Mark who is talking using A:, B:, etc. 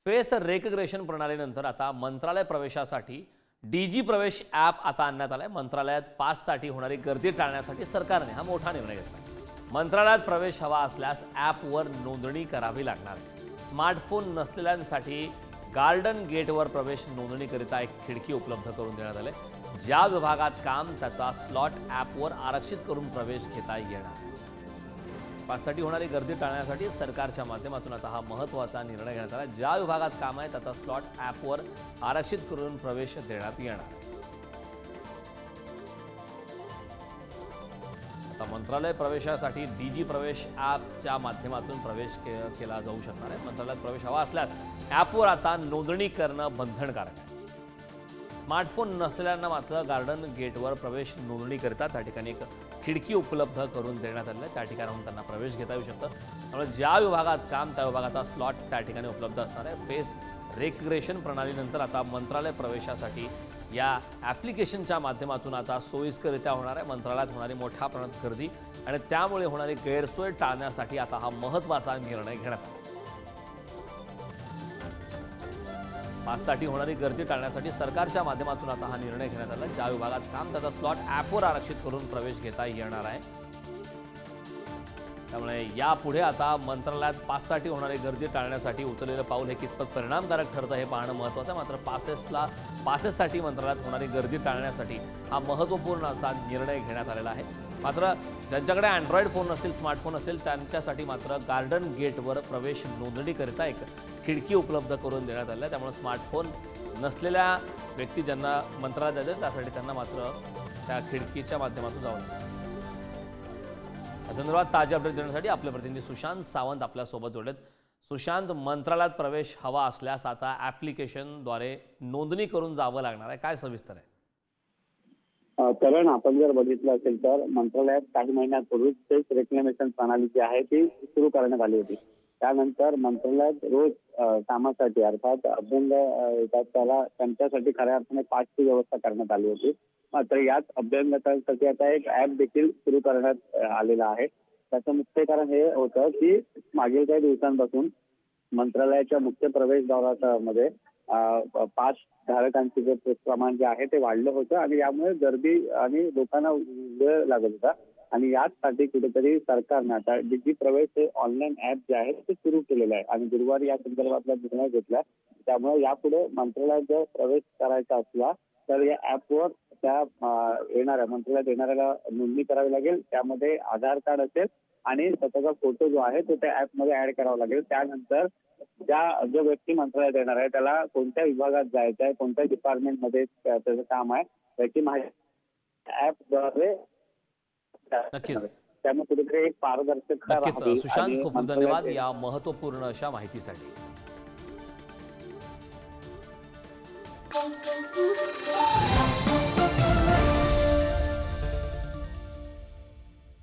A: Face रेकग्रेशन प्रणालीनंतर आता मंत्रालय प्रवेशासाठी डीजी प्रवेश ॲप आता आणण्यात आलाय। मंत्रालयात पाससाठी होणारी गर्दी टाळण्यासाठी सरकारने हा मोठा निर्णय घेतला। मंत्रालयात प्रवेश हवा असल्यास ॲपवर नोंदणी करावी लागणार। स्मार्टफोन नसलेल्यांसाठी गार्डन गेटवर प्रवेश नोंदणीकरिता एक खिडकी उपलब्ध करून देण्यात आली। ज्या विभागात काम त्याचा स्लॉट ॲपवर आरक्षित करून प्रवेश घेता येणार। पाससाठी होणारी गर्दी टाळण्यासाठी सरकारच्या माध्यमातून आता हा महत्त्वाचा निर्णय घेण्यात आला। ज्या विभागात काम आहे त्याचा स्लॉट ॲपवर आरक्षित करून प्रवेश देण्यात येणार। आता मंत्रालय प्रवेशासाठी डीजी प्रवेश ॲपच्या माध्यमातून प्रवेश केला जाऊ शकणार आहे। मंत्रालयात प्रवेश हवा असल्यास ॲपवर आता नोंदणी करणं बंधनकारक आहे। स्मार्टफोन नसलेल्यांना मात्र गार्डन गेटवर प्रवेश नोंदणीकरिता त्या ठिकाणी एक खिडकी उपलब्ध करून देण्यात आली आहे। त्या ठिकाणाहून त्यांना प्रवेश घेता येऊ शकतं। त्यामुळे ज्या विभागात काम त्या विभागाचा स्लॉट त्या ठिकाणी उपलब्ध असणार आहे। फेस रेकग्रेशन प्रणालीनंतर आता मंत्रालय प्रवेशासाठी या ॲप्लिकेशनच्या माध्यमातून आता सोयीस्करित्या होणार आहे। मंत्रालयात होणारी मोठ्या प्रमाणात गर्दी आणि त्यामुळे होणारी गैरसोय टाळण्यासाठी आता हा महत्त्वाचा निर्णय घेण्यात आला। पाससाठी होणारी गर्दी टाळण्यासाठी सरकारच्या माध्यमातून आता हा निर्णय घेण्यात आला। ज्या विभागात काम त्याचा स्लॉट ॲपवर आरक्षित करून प्रवेश घेता येणार आहे। त्यामुळे यापुढे आता मंत्रालयात पाससाठी होणारी गर्दी टाळण्यासाठी उचललेलं पाऊल हे कितपत परिणामकारक ठरतं हे पाहणं महत्त्वाचं आहे। मात्र पासेससाठी मंत्रालयात होणारी गर्दी टाळण्यासाठी हा महत्त्वपूर्ण असा निर्णय घेण्यात आलेला आहे। मात्र ज्यांच्याकडे अँड्रॉइड फोन नसतील, स्मार्टफोन असतील त्यांच्यासाठी मात्र गार्डन गेटवर प्रवेश नोंदणीकरिता एक खिडकी उपलब्ध करून देण्यात आली आहे। त्यामुळे स्मार्टफोन नसलेल्या व्यक्ती ज्यांना मंत्रालयात जायचं त्यासाठी त्यांना मात्र त्या खिडकीच्या माध्यमातून जावं लागतं। या संदर्भात ताजे अपडेट देण्यासाठी आपले प्रतिनिधी सुशांत सावंत आपल्यासोबत जोडलेत। सुशांत, मंत्रालयात प्रवेश हवा असल्यास आता ॲप्लिकेशनद्वारे नोंदणी करून जावं लागणार आहे, काय सविस्तर आहे?
B: कारण आपण जर बघितलं असेल तर मंत्रालयात काही महिन्यापूर्वी फेस रेकग्निशन प्रणाली जी आहे ती सुरू करण्यात आली होती। त्यानंतर मंत्रालयात रोज कामासाठी अर्थात अभ्यंग येतात त्याला त्यांच्यासाठी खऱ्या अर्थाने पासची व्यवस्था करण्यात आली होती। मात्र याच अभ्यंगतासाठी आता एक ॲप देखील सुरू करण्यात आलेला आहे। त्याचं मुख्य कारण हे होतं की मागील काही दिवसांपासून मंत्रालयाच्या मुख्य प्रवेशद्वारामध्ये पास धारकांचे जे प्रमाण जे आहे ते वाढलं होतं आणि यामुळे गर्दी आणि लोकांना वेळ लागत होता। आणि याचसाठी कुठेतरी सरकारने आता डीजी प्रवेश हे ऑनलाईन ॲप जे आहे ते सुरू केलेलं आहे आणि गुरुवारी या संदर्भातला निर्णय घेतला। त्यामुळे यापुढे मंत्रालयात जर प्रवेश करायचा असला तर या ॲपवर त्या मंत्रालयात येणाऱ्याला नोंदणी करावी लागेल। त्यामध्ये आधार कार्ड असेल आणि स्वतःचा फोटो जो आहे तो त्या ॲपमध्ये ऍड करावा लागेल। त्यानंतर जो व्यक्ती मंत्रालयात येणार आहे त्याला कोणत्या विभागात जायचं आहे, कोणत्या डिपार्टमेंटमध्ये त्याचं काम आहे याची माहिती ॲपद्वारे त्यामुळे कुठेतरी एक पारदर्शकता राहावी।
A: सुशांत, खूप धन्यवाद या महत्त्वपूर्ण अशा माहितीसाठी।